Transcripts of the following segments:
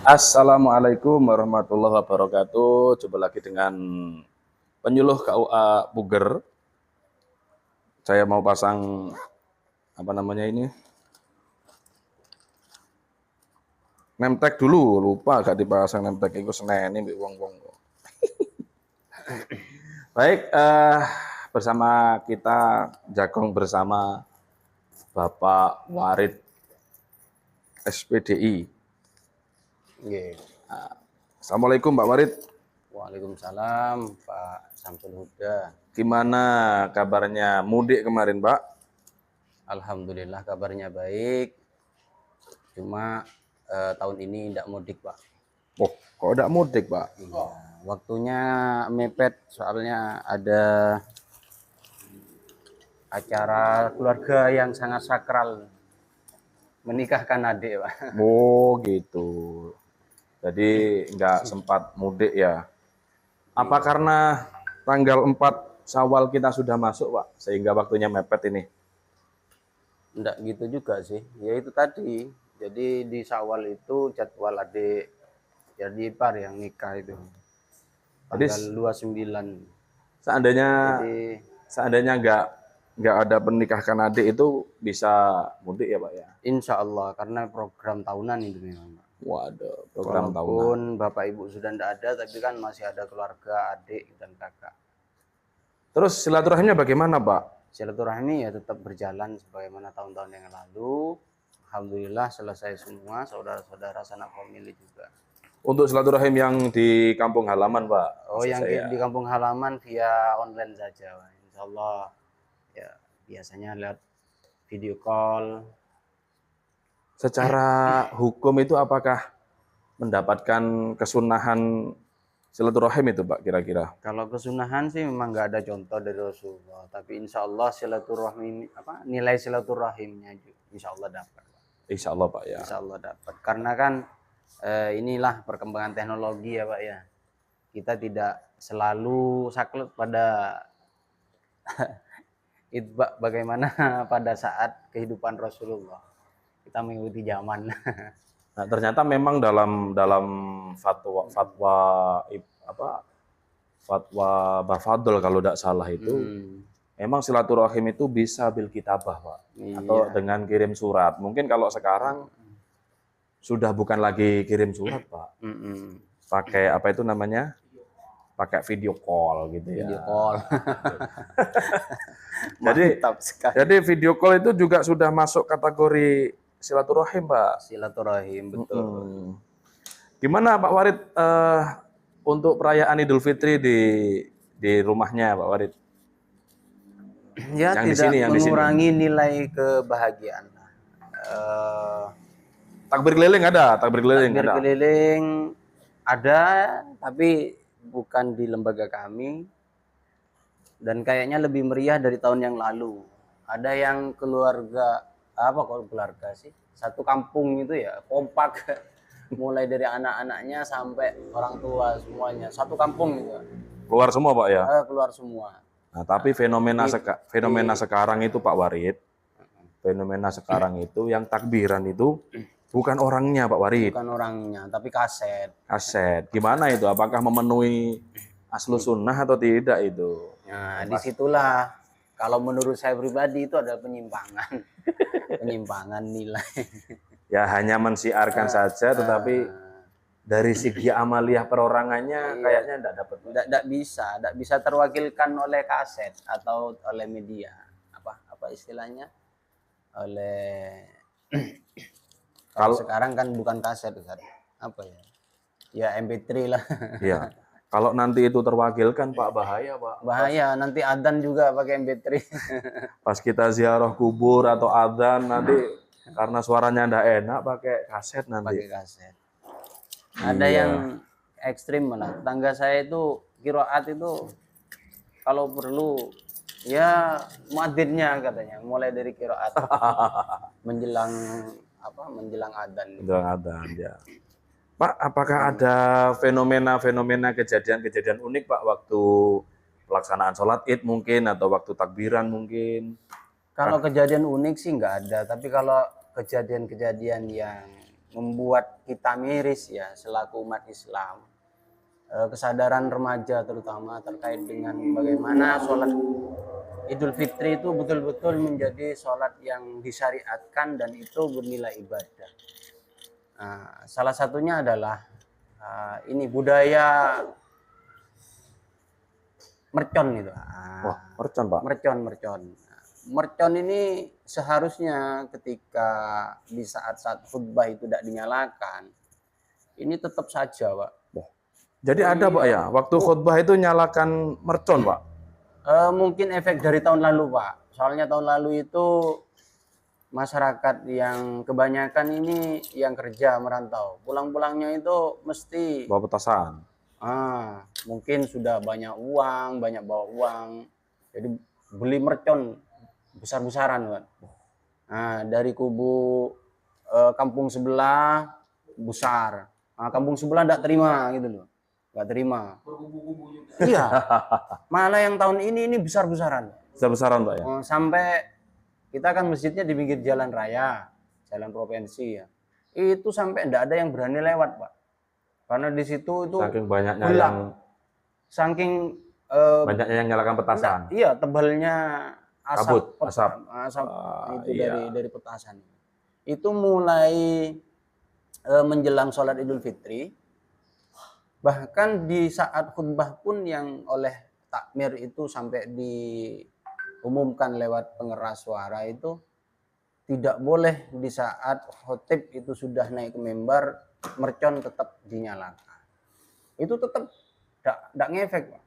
Assalamualaikum warahmatullahi wabarakatuh. Coba lagi dengan penyuluh KUA Puger. Saya mau pasang apa namanya ini? Nemtek dulu, lupa gak dipasang nemtek itu seneni mbek wong-wong. Baik, bersama kita Jagong bersama Bapak Warid SPDI. Nggih. Assalamualaikum Pak Warid. Waalaikumsalam Pak Samsul Huda. Gimana kabarnya mudik kemarin Pak? Alhamdulillah kabarnya baik. Cuma tahun ini tidak mudik Pak. Oh, kok tidak mudik Pak? Iya. Waktunya mepet soalnya ada acara keluarga yang sangat sakral, menikahkan adik Pak. Oh gitu. Jadi nggak sempat mudik ya. Apa karena tanggal 4 Syawal kita sudah masuk Pak, sehingga waktunya mepet ini? Enggak gitu juga sih. Ya itu tadi. Jadi di Syawal itu jadwal adik jadi ipar yang nikah itu. Tanggal 29. Seandainya Jadi seandainya nggak ada pernikahan adik itu bisa mudik ya Pak ya? insya Allah karena program tahunan itu memang Pak. Waduh, program tahunan. Walaupun bapak ibu sudah tidak ada, tapi kan masih ada keluarga, adik dan kakak. Terus silaturahimnya bagaimana Pak? Silaturahmi ya tetap berjalan sebagaimana tahun-tahun yang lalu. Alhamdulillah selesai semua, saudara-saudara sanak famili juga. Untuk silaturahim yang di kampung halaman Pak? Oh, yang di kampung halaman via online saja, Pak. Insya Allah ya biasanya lihat video call. Secara hukum itu apakah mendapatkan kesunahan silaturahim itu Pak kira-kira? Kalau kesunahan sih memang nggak ada contoh dari Rasulullah, tapi insya Allah silaturahim nilai silaturahimnya insya Allah dapat. Insya Allah Pak ya. Insya Allah dapat. Karena kan inilah perkembangan teknologi ya Pak ya. Kita tidak selalu saklek pada itu Pak, bagaimana pada saat kehidupan Rasulullah. Kita mengikuti zaman. Nah, ternyata memang dalam fatwa Bafadul kalau tidak salah itu memang silaturahim itu bisa bil kitabah Pak, atau dengan kirim surat. Mungkin kalau sekarang sudah bukan lagi kirim surat Pak, pakai apa itu namanya, pakai video call gitu ya. Video call. Jadi video call itu juga sudah masuk kategori silaturahim Pak. Silaturahim betul. Gimana Pak Warid untuk perayaan Idul Fitri di rumahnya Pak Warid? Ya yang tidak mengurangi nilai kebahagiaan. Takbir keliling ada, takbir keliling ada. Takbir keliling ada, tapi bukan di lembaga kami. Dan kayaknya lebih meriah dari tahun yang lalu. Ada yang keluarga keluarga sih? Satu kampung itu ya kompak. Mulai dari anak-anaknya sampai orang tua semuanya, satu kampung gitu. Keluar semua Pak ya? Keluar semua. Nah, tapi fenomena sekarang itu Pak Warid, fenomena sekarang itu yang takbiran itu bukan orangnya Pak Warid. Bukan orangnya, tapi kaset. Kaset. Gimana itu? Apakah memenuhi aslu sunnah atau tidak itu? Nah, disitulah kalau menurut saya pribadi itu ada penyimpangan. Penyimpangan nilai. Ya hanya mensiarkan saja, tetapi dari segi amaliyah perorangannya kayaknya tidak bisa terwakilkan oleh kaset atau oleh media apa istilahnya, oleh kalau sekarang kan bukan kaset Ustaz. Apa ya MP3 lah. Iya. Kalau nanti itu terwakilkan Pak, bahaya Pak. Bahaya, nanti adzan juga pakai MP3. Pas kita ziarah kubur atau adzan nanti karena suaranya ndak enak pakai kaset nanti. Pakai kaset. Ada yang ekstrim malah. Tetangga saya itu qiraat itu kalau perlu ya muadzinnya katanya, mulai dari qiraat menjelang adzan. Menjelang adzan ya. Pak, apakah ada fenomena kejadian-kejadian unik Pak waktu pelaksanaan sholat Id mungkin atau waktu takbiran mungkin? Kalau kejadian unik sih nggak ada, tapi kalau kejadian-kejadian yang membuat kita miris ya selaku umat Islam. Kesadaran remaja terutama terkait dengan bagaimana sholat Idul Fitri itu betul-betul menjadi sholat yang disyariatkan dan itu bernilai ibadah. Nah, salah satunya adalah ini budaya mercon itu. Wah, mercon Pak. Mercon. Mercon ini seharusnya ketika di saat-saat khutbah itu tidak dinyalakan, ini tetap saja, Pak. Jadi ada Pak ya, waktu khutbah itu nyalakan mercon Pak? Mungkin efek dari tahun lalu Pak. Soalnya tahun lalu itu masyarakat yang kebanyakan ini yang kerja merantau. Pulang-pulangnya itu mesti Bawa petasan. Mungkin sudah banyak uang, banyak bawa uang. Jadi beli mercon besar-besaran Pak. Nah, dari kubu kampung sebelah besar. Kampung sebelah tidak terima gitu loh. Nggak terima. Iya. Malah yang tahun ini besar-besaran. Besar-besaran Pak ya? Sampai kita kan masjidnya di pinggir jalan raya, jalan provinsi ya. Itu sampai enggak ada yang berani lewat, Pak. Karena di situ itu saking banyaknya gelap. yang Saking banyaknya yang nyalakan petasan. Iya, tebalnya Kabut, asap. Itu iya. dari petasan. Itu mulai menjelang sholat Idul Fitri. Bahkan di saat khutbah pun yang oleh takmir itu sampai diumumkan lewat pengeras suara itu tidak boleh di saat khotib itu sudah naik ke mimbar mercon tetap dinyalakan. Itu tetap tidak ngefek, Pak.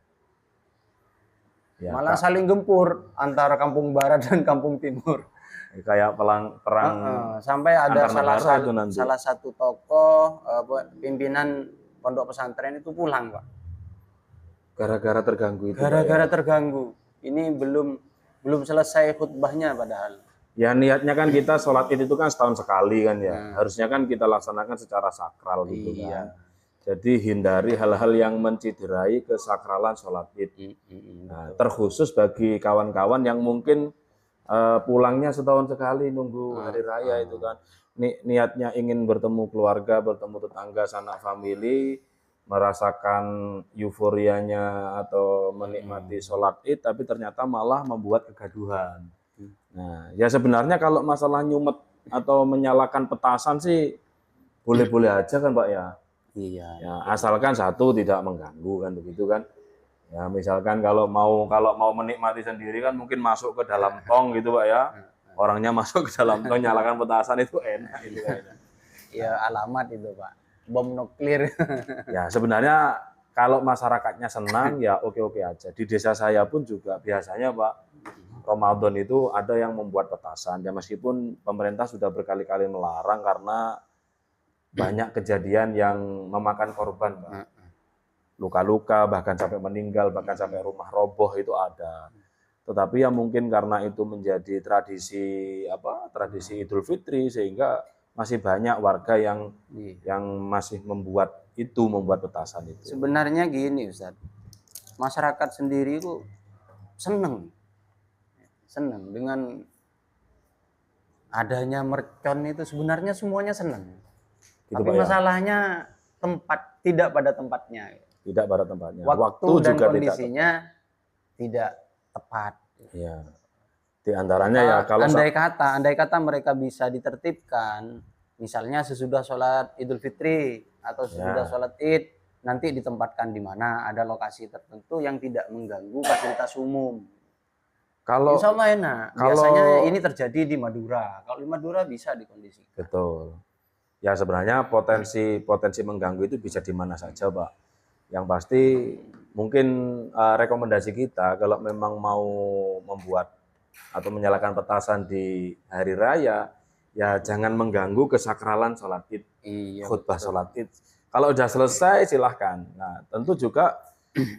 Ya, malah saling gempur antara kampung barat dan kampung timur. Kayak perang sampai ada salah satu tokoh pimpinan pondok pesantren itu pulang, Pak. Gara-gara terganggu itu. Gara-gara terganggu. Ini belum selesai khutbahnya padahal. Ya niatnya kan kita sholat Id itu kan setahun sekali kan ya. Harusnya kan kita laksanakan secara sakral gitu kan. Jadi hindari hal-hal yang menciderai kesakralan sholat Id. Nah, terkhusus bagi kawan-kawan yang mungkin pulangnya setahun sekali nunggu hari raya itu kan. Niatnya ingin bertemu keluarga, bertemu tetangga, sanak famili, merasakan euforianya atau menikmati sholat Id, tapi ternyata malah membuat kegaduhan. Nah, ya sebenarnya kalau masalah nyumet atau menyalakan petasan sih boleh-boleh aja kan Pak ya. Iya. Ya, asalkan satu tidak mengganggu kan begitu kan. Ya misalkan kalau mau menikmati sendiri kan mungkin masuk ke dalam tong gitu Pak ya. Orangnya masuk ke dalam tong nyalakan petasan itu enak itu kayaknya. Ya alamat itu Pak. Bom nuklir. Ya sebenarnya kalau masyarakatnya senang ya oke-oke aja. Di desa saya pun juga biasanya Pak Ramadan itu ada yang membuat petasan. Ya meskipun pemerintah sudah berkali-kali melarang karena banyak kejadian yang memakan korban Pak. Luka-luka bahkan sampai meninggal, bahkan sampai rumah roboh itu ada. Tetapi ya mungkin karena itu menjadi tradisi Idul Fitri sehingga masih banyak warga yang masih membuat petasan itu. Sebenarnya gini Ustaz, masyarakat sendiri itu senang dengan adanya mercon itu, sebenarnya semuanya senang. Gitu, tapi masalahnya tidak pada tempatnya. Tidak pada tempatnya. Waktu dan juga kondisinya tidak tepat. Ya. Di antaranya ya kalau andai kata mereka bisa ditertibkan, misalnya sesudah sholat Idul Fitri atau sesudah sholat Id, nanti ditempatkan di mana, ada lokasi tertentu yang tidak mengganggu fasilitas umum. Kalau insya Allah enak. Biasanya ini terjadi di Madura. Kalau di Madura bisa dikondisikan. Betul. Ya sebenarnya potensi mengganggu itu bisa di mana saja, Pak. Yang pasti mungkin rekomendasi kita kalau memang mau membuat atau menyalakan petasan di hari raya, ya jangan mengganggu kesakralan sholat Id, khutbah sholat Id. Kalau udah selesai silahkan. Nah tentu juga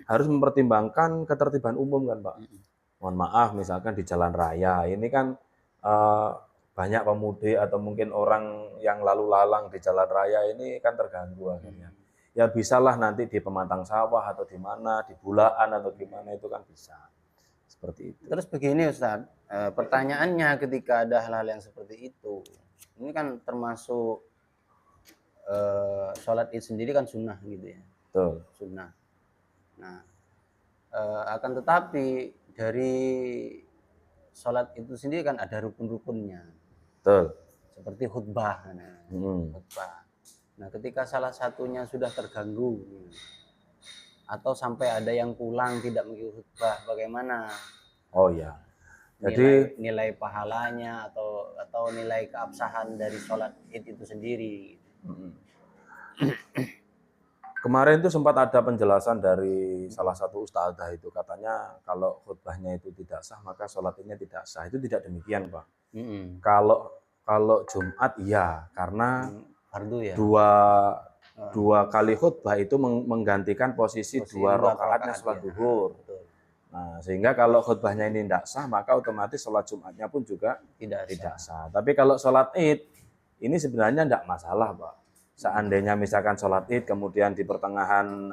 harus mempertimbangkan ketertiban umum kan Pak. Mohon maaf misalkan di jalan raya ini kan banyak pemudik atau mungkin orang yang lalu lalang di jalan raya ini kan terganggu akhirnya. Ya bisalah nanti di pematang sawah atau di mana, di bulaan atau gimana itu kan bisa. Seperti itu. Terus begini Ustaz, pertanyaannya ketika ada hal-hal yang seperti itu, ini kan termasuk sholat id sendiri kan sunnah gitu ya, Betul. sunnah. Nah, akan tetapi dari sholat itu sendiri kan ada rukun-rukunnya, Betul. seperti khutbah. Khutbah. Nah, ketika salah satunya sudah terganggu atau sampai ada yang pulang tidak mengikuti khutbah, bagaimana? Oh ya. Jadi nilai pahalanya atau nilai keabsahan dari sholat id itu sendiri. Kemarin itu sempat ada penjelasan dari salah satu ustadzah itu, katanya kalau khutbahnya itu tidak sah maka sholat idnya tidak sah. Itu tidak demikian, Pak. Kalau Jumat iya, karena fardu ya. Dua kali khutbah itu menggantikan posisi 2 rakaatnya sholat zuhur. Nah, sehingga kalau khutbahnya ini tidak sah, maka otomatis sholat Jumatnya pun juga tidak sah. Tapi kalau sholat id, ini sebenarnya tidak masalah, Pak. Seandainya misalkan sholat id, kemudian di pertengahan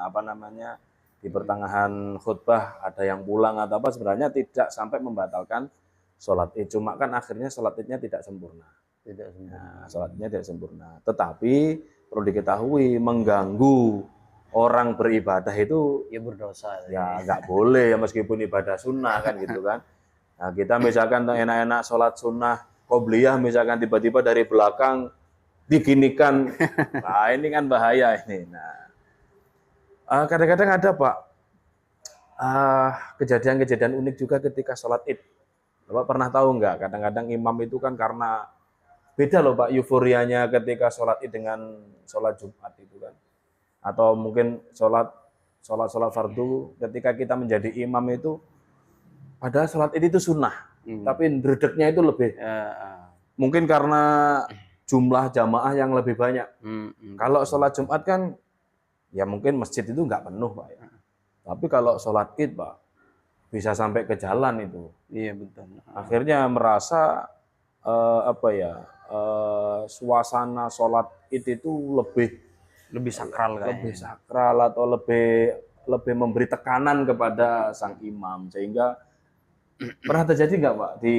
di pertengahan khutbah ada yang pulang atau apa, sebenarnya tidak sampai membatalkan sholat id. Cuma kan akhirnya sholat idnya tidak sempurna. Nah, sholat idnya tidak sempurna. Tetapi perlu diketahui, mengganggu orang beribadah itu ya berdosa. Ya nggak boleh ya, meskipun ibadah sunnah kan gitu kan. Nah, kita misalkan enak-enak sholat sunnah qobliyah, misalkan tiba-tiba dari belakang diginikan, nah ini kan bahaya ini. Nah, kadang-kadang ada Pak kejadian-kejadian unik juga ketika sholat id. Bapak pernah tahu nggak? Kadang-kadang imam itu kan karena beda loh Pak euforianya ketika sholat id dengan sholat Jumat itu kan. Atau mungkin sholat fardu ketika kita menjadi imam itu, padahal sholat id itu sunnah, tapi dredegnya itu lebih. Mungkin karena jumlah jamaah yang lebih banyak. Kalau sholat Jumat kan, ya mungkin masjid itu nggak penuh Pak. Ya. Tapi kalau sholat id Pak, bisa sampai ke jalan itu. Iya betul. Akhirnya merasa suasana sholat id itu lebih sakral, atau lebih memberi tekanan kepada sang imam, sehingga pernah terjadi nggak Pak di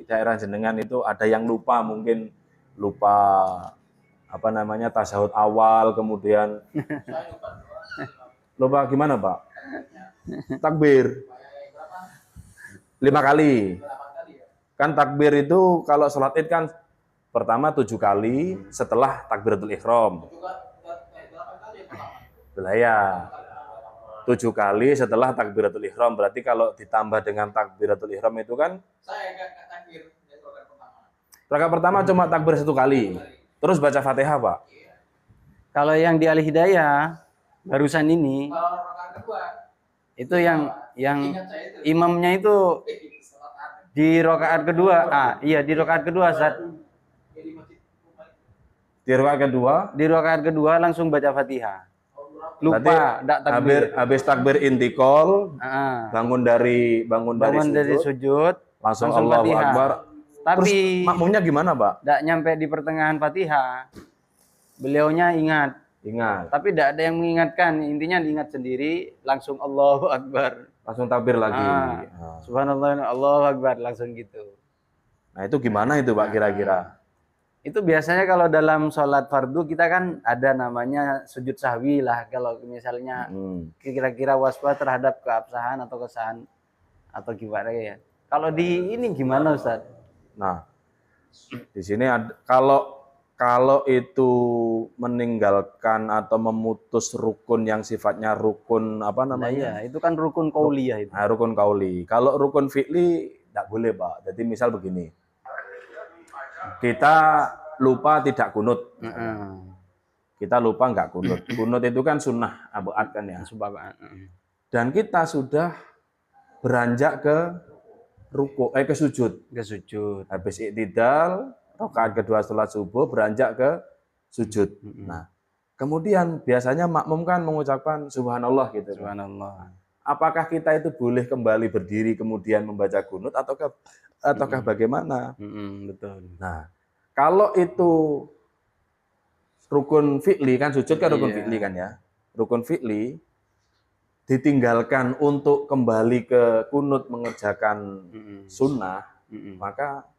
daerah jenengan itu ada yang lupa tasyahud awal, kemudian lupa gimana Pak? Takbir 5 kali. Kan takbir itu kalau sholat id kan pertama 7 kali setelah takbiratul ihram. Ya, 7 kali setelah takbiratul ihram. Berarti kalau ditambah dengan takbiratul ihram itu kan, saya enggak takbir rakaat pertama cuma takbir 1 kali. Terus baca Fatihah, Pak. Kalau yang di Al Hidayah barusan ini, itu yang imamnya itu di rakaat kedua. Iya di rakaat kedua saat di rakaat kedua langsung baca Fatihah. Lupa, habis takbir intikal, bangun dari sujud, langsung Allahu Akbar. Tapi terus makmumnya gimana, Pak? Tidak nyampe di pertengahan Fatihah. Beliaunya ingat. Tapi tidak ada yang mengingatkan. Intinya diingat sendiri, langsung Allahu Akbar. Langsung takbir lagi. Subhanallah, Allahu Akbar, langsung gitu. Nah, itu gimana itu, Pak, kira-kira? Itu biasanya kalau dalam sholat fardu kita kan ada namanya sujud sahwi lah, kalau misalnya kira-kira waspada terhadap keabsahan atau kesahan atau gimana ya. Kalau di ini gimana Ustaz? Nah, di sini kalau itu meninggalkan atau memutus rukun yang sifatnya rukun Nah, iya, itu kan rukun qauliyah itu. Nah, rukun qauli. Kalau rukun fi'li tidak boleh, Pak. Jadi misal begini. Kita lupa tidak kunut. Kita lupa nggak kunut. Kunut itu kan sunnah abu'ad kan ya. Dan kita sudah beranjak ke ke sujud. Habis iktidal, rakaat kedua setelah subuh beranjak ke sujud. Nah, kemudian biasanya makmum kan mengucapkan subhanallah gitu. Subhanallah. Apakah kita itu boleh kembali berdiri kemudian membaca kunut ataukah bagaimana? Betul. Nah, kalau itu rukun fi'li kan, sujud kan rukun fi'li kan ya. Rukun fi'li ditinggalkan untuk kembali ke kunut mengerjakan sunnah, maka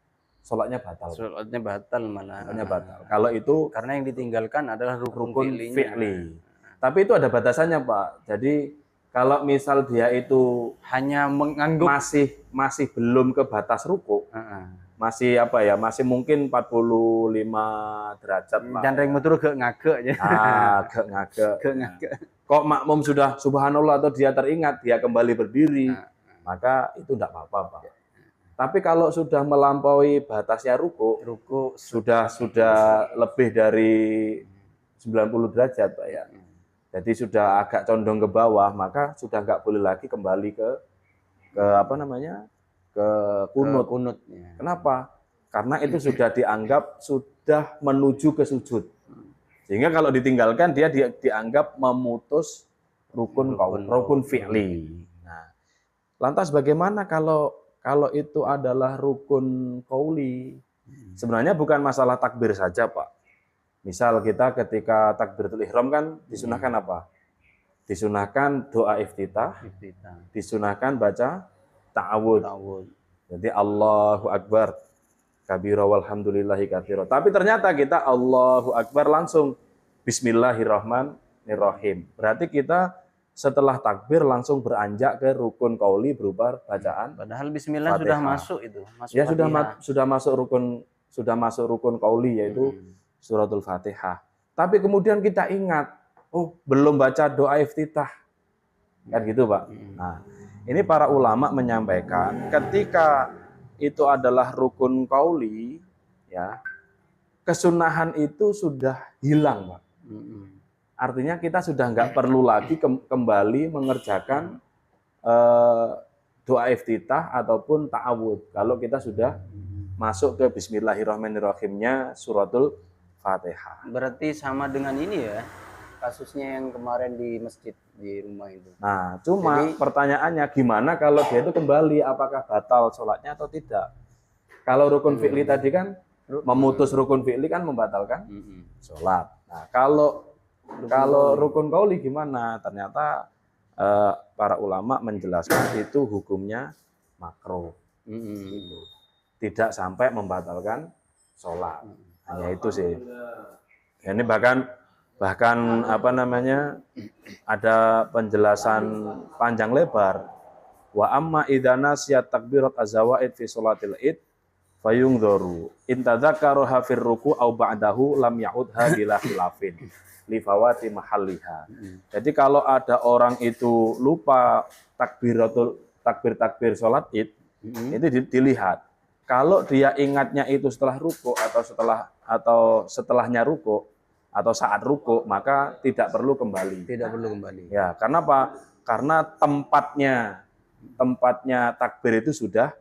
sholatnya batal. Sholatnya batal malah. Sholatnya batal. Kalau itu Karena yang ditinggalkan adalah rukun fi'li. fi'linya. Tapi itu ada batasannya, Pak. Jadi kalau misal dia itu Hanya mengangguk. masih belum ke batas ruku, masih apa ya, masih mungkin 45 derajat lah. Dan reng metu gak ngagek ya. Ngagek. Kok makmum sudah subhanallah atau dia teringat dia kembali berdiri, maka itu tidak apa-apa, Pak. Tapi kalau sudah melampaui batasnya ruku sudah lebih dari 90 derajat, Pak ya. Jadi sudah agak condong ke bawah, maka sudah nggak boleh lagi kembali ke apa namanya? Ke kunut. Kenapa? Karena itu sudah dianggap sudah menuju ke sujud. Sehingga kalau ditinggalkan dia dianggap memutus rukun fi'li. Nah, lantas bagaimana kalau itu adalah rukun qauli? Sebenarnya bukan masalah takbir saja, Pak. Misal kita ketika takbiratul ihram kan disunahkan apa? Disunahkan doa iftitah, disunahkan baca ta'awud. Jadi Allahu Akbar kabira walhamdulillahi katsira. Tapi ternyata kita Allahu Akbar langsung Bismillahirrahmanirrahim. Berarti kita setelah takbir langsung beranjak ke rukun qauli berupa bacaan. Padahal bismillah Fatihah. Sudah masuk itu. Ya sudah masuk rukun qauli yaitu suratul Fatihah. Tapi kemudian kita ingat, oh belum baca doa iftitah. Kan gitu, Pak. Nah, ini para ulama menyampaikan ketika itu adalah rukun qauli, ya, kesunahan itu sudah hilang, Pak. Artinya kita sudah nggak perlu lagi kembali mengerjakan doa iftitah ataupun ta'awud. Kalau kita sudah masuk ke Bismillahirrahmanirrahimnya suratul Fatihah. Berarti sama dengan ini ya, kasusnya yang kemarin di masjid di rumah itu. Nah, cuma pertanyaannya gimana kalau dia itu kembali, apakah batal sholatnya atau tidak? Kalau rukun fi'li tadi kan memutus rukun fi'li kan membatalkan sholat. Nah, kalau rukun qauli gimana? Ternyata para ulama menjelaskan itu hukumnya makruh. Tidak sampai membatalkan sholat. Hanya itu sih. Ini bahkan apa namanya, ada penjelasan panjang lebar. Wa amma idana siyat takbirat azawaid fi sholatil id fayungdharu in tadzakkaruha fir ruku au ba'dahu lam ya'udha bila khilafin li fawati mahalliha. Jadi kalau ada orang itu lupa takbir sholat id, itu dilihat. Kalau dia ingatnya itu setelah ruku atau setelahnya ruku atau saat ruku, maka tidak perlu kembali. Ya, karena apa? Karena tempatnya takbir itu sudah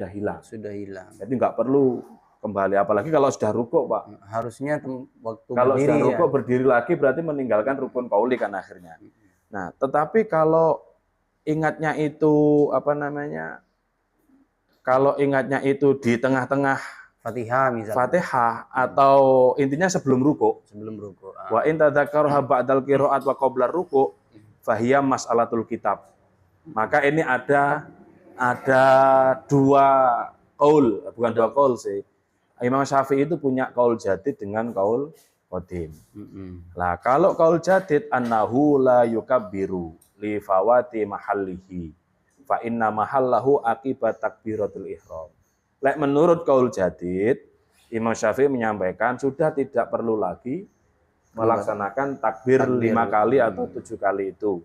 hilang. Jadi nggak perlu kembali. Apalagi kalau sudah ruku, Pak. Harusnya waktu kalau sudah ruku berdiri lagi berarti meninggalkan rukun qauli kan akhirnya. Nah, tetapi kalau ingatnya itu apa namanya? Kalau ingatnya itu di tengah-tengah Fatihah misalnya. Fatihah atau intinya sebelum ruku. Wa in tadzakkaruha ba'dal qiraat wa qabla ruku fahiya mas'alatul kitab. Maka ini ada dua qaul, bukan dua qaul sih. Imam Syafi'i itu punya qaul jadid dengan qaul qadim. Nah, kalau qaul jadid annahu la yukabbiru li fawati mahallihi. Fa inna mahallahu akibat takbiratul ihram. Lek menurut qaul jadid, Imam Syafi'i menyampaikan sudah tidak perlu lagi melaksanakan takbir 5 kali atau 7 kali itu.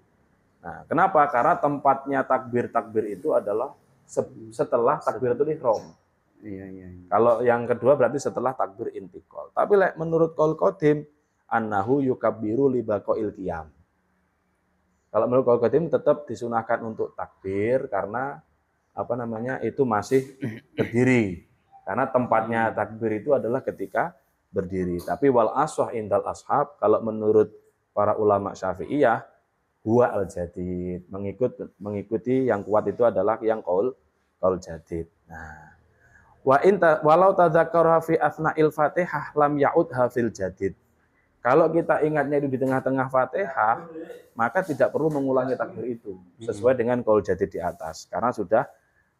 Nah, kenapa? Karena tempatnya takbir itu adalah setelah takbiratul ihram. Kalau yang kedua berarti setelah takbir intiqal. Tapi lek menurut qaul qadim annahu yukabbiru li baqail qiyam. Kalau menurut qaul qadim tetap disunahkan untuk takbir karena apa namanya itu masih berdiri. Karena tempatnya takbir itu adalah ketika berdiri. Tapi wal ashah indal ashab, kalau menurut para ulama Syafi'iyah, huwa al jadid, mengikuti yang kuat itu adalah yang qaul jadid. Nah, walau tadzakkara fi asna'il Fatihah lam ya'udha fil jadid. Kalau kita ingatnya itu di tengah-tengah Fatihah, maka tidak perlu mengulangi takbir itu sesuai dengan qaul jadid di atas karena sudah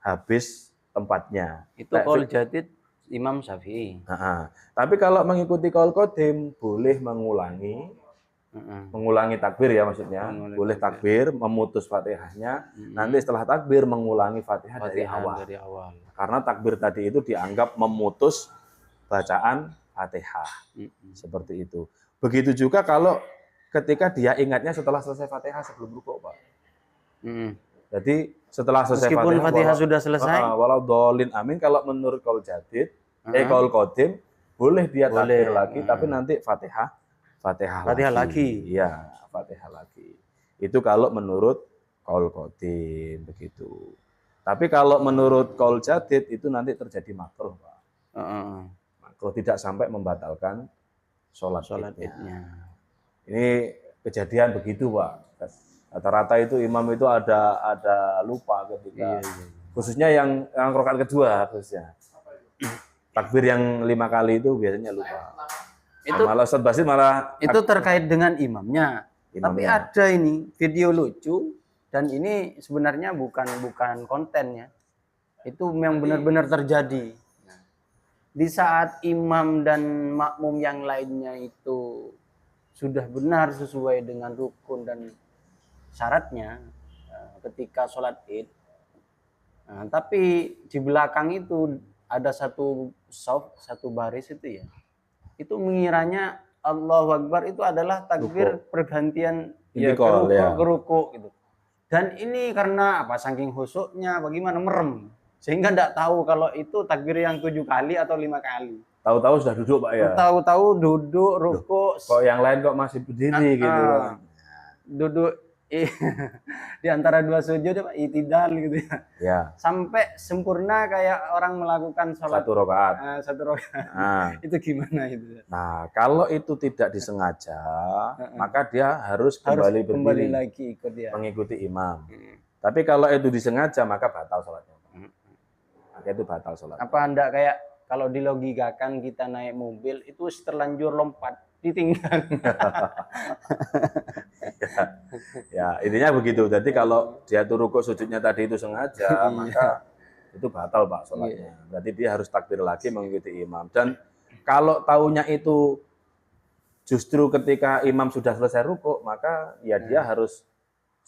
habis tempatnya. Itu qaul jadid Imam Syafi'i. Tapi kalau mengikuti qaul qadim boleh mengulangi takbir ya maksudnya. Boleh takbir, memutus Fatihahnya. Nanti setelah takbir mengulangi Fatihah dari awal. Karena takbir tadi itu dianggap memutus bacaan Fatihah. Seperti itu. Begitu juga kalau ketika dia ingatnya setelah selesai Fatihah sebelum rukuk, Pak. Jadi setelah selesai meskipun Fatihah sudah selesai, walau dolin amin, kalau menurut qaul jadid, qaul qadim boleh dia takbir lagi, tapi nanti Fatihah lagi. Iya, Fatihah lagi. Itu kalau menurut qaul qadim begitu. Tapi kalau menurut qaul jadid itu nanti terjadi makruh, Pak. Makruh, tidak sampai membatalkan sholat idnya. Ini kejadian begitu, Pak. Rata-rata itu imam itu ada lupa ketika khususnya yang rakaat kedua khususnya. Takbir yang 5 kali itu biasanya lupa. Itu malah Ustaz Basit malah itu terkait dengan imamnya. Tapi ada ini video lucu dan ini sebenarnya bukan kontennya. Itu yang benar-benar terjadi. Di saat imam dan makmum yang lainnya itu sudah benar sesuai dengan rukun dan syaratnya ketika sholat id, tapi di belakang itu ada satu baris itu ya, itu mengiranya Allahu Akbar itu adalah takbir pergantian ke ruku gitu. Dan ini karena apa, saking khusyuknya bagaimana merem sehingga tidak tahu kalau itu takbir yang 7 kali atau 5 kali. Tahu-tahu sudah duduk, Pak ya. Tahu-tahu duduk ruku. Kok yang lain kok masih berdiri gitu kan. Duduk di antara 2 sujud Pak, itidal gitu ya. Ya. Sampai sempurna kayak orang melakukan sholat 1 rakaat. 1 rakaat. Itu gimana itu? Nah, kalau itu tidak disengaja, maka dia harus kembali berdiri lagi ikut dia, mengikuti imam. Tapi kalau itu disengaja maka batal sholatnya. Maka itu batal sholat. Apa enggak kayak kalau dilogikakan kita naik mobil itu terlanjur lompat ditinggal. Ya, intinya begitu. Jadi kalau dia tuh rukuk sujudnya tadi itu sengaja, maka itu batal, Pak, sholatnya. Berarti dia harus takbir lagi mengikuti imam. Dan kalau taunya itu justru ketika imam sudah selesai rukuk, maka ya dia harus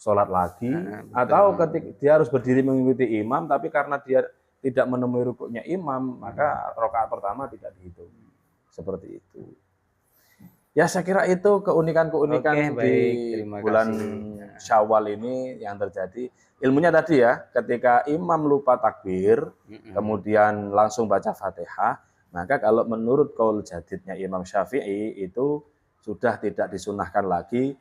sholat lagi. Atau ketika dia harus berdiri mengikuti imam, tapi karena dia tidak menemui rukuknya imam, maka rakaat pertama tidak dihitung. Seperti itu. Ya, saya kira itu keunikan-keunikan di bulan Syawal ini yang terjadi. Ilmunya tadi ya, ketika imam lupa takbir, kemudian langsung baca Fatihah, maka kalau menurut qaul jadidnya Imam Syafi'i itu sudah tidak disunahkan lagi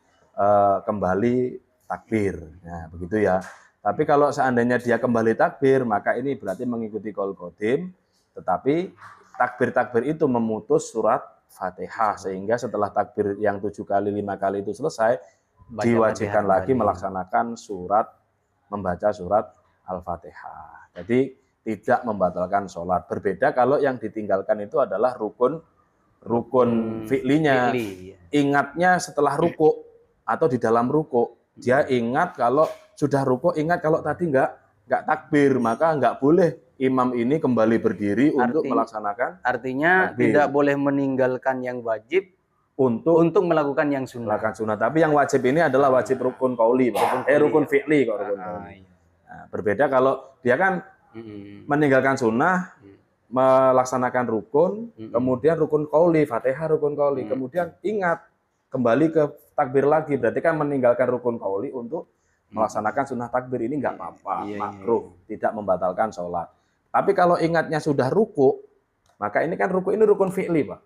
kembali takbir. Nah, begitu ya. Tapi kalau seandainya dia kembali takbir, maka ini berarti mengikuti qaul qadim, tetapi takbir-takbir itu memutus surat Fatihah, sehingga setelah takbir yang 7 kali 5 kali itu selesai, diwajibkan lagi melaksanakan membaca surat Al-Fatihah. Jadi tidak membatalkan sholat. Berbeda kalau yang ditinggalkan itu adalah rukun fi'linya. Ingatnya setelah rukuk atau di dalam rukuk. Dia ingat kalau sudah rukuk, ingat kalau tadi nggak takbir, maka nggak boleh imam ini kembali berdiri untuk melaksanakan. Artinya takbir. Tidak boleh meninggalkan yang wajib untuk melakukan yang sunnah. Tapi yang wajib ini adalah wajib rukun qauli, rukun fi'li kok rukun qauli. Nah, berbeda kalau dia kan meninggalkan sunnah, melaksanakan rukun, kemudian rukun qauli, Fatihah rukun qauli, kemudian ingat kembali ke takbir lagi, berarti kan meninggalkan rukun qauli untuk melaksanakan sunnah takbir. Ini nggak apa-apa, makruh, tidak membatalkan sholat. Tapi kalau ingatnya sudah ruku, maka ini kan ruku ini rukun fi'li, Pak.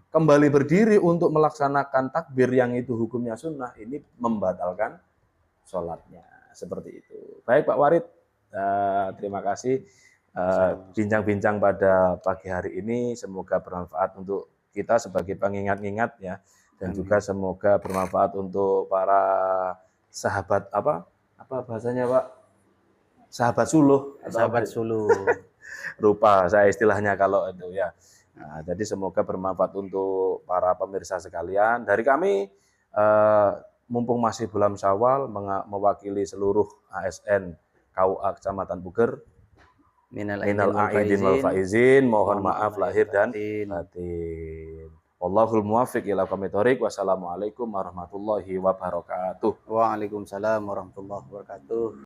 Kembali berdiri untuk melaksanakan takbir yang itu hukumnya sunnah, ini membatalkan sholatnya. Seperti itu. Baik Pak Warid, terima kasih bincang-bincang pada pagi hari ini. Semoga bermanfaat untuk kita sebagai pengingat-ingat ya, dan juga semoga bermanfaat untuk para sahabat apa bahasanya, Pak? Sahabat suluh. Rupa saya istilahnya kalau itu ya. Nah, jadi semoga bermanfaat untuk para pemirsa sekalian. Dari kami, mumpung masih bulan Syawal, mewakili seluruh ASN KUA Kecamatan Puger, Minal Minal aidin wal faizin, mohon maaf lahir dan batin. Wallahul muwaffiq ila aqwamit thoriq. Wassalamualaikum warahmatullahi wabarakatuh. Waalaikumsalam warahmatullahi wabarakatuh.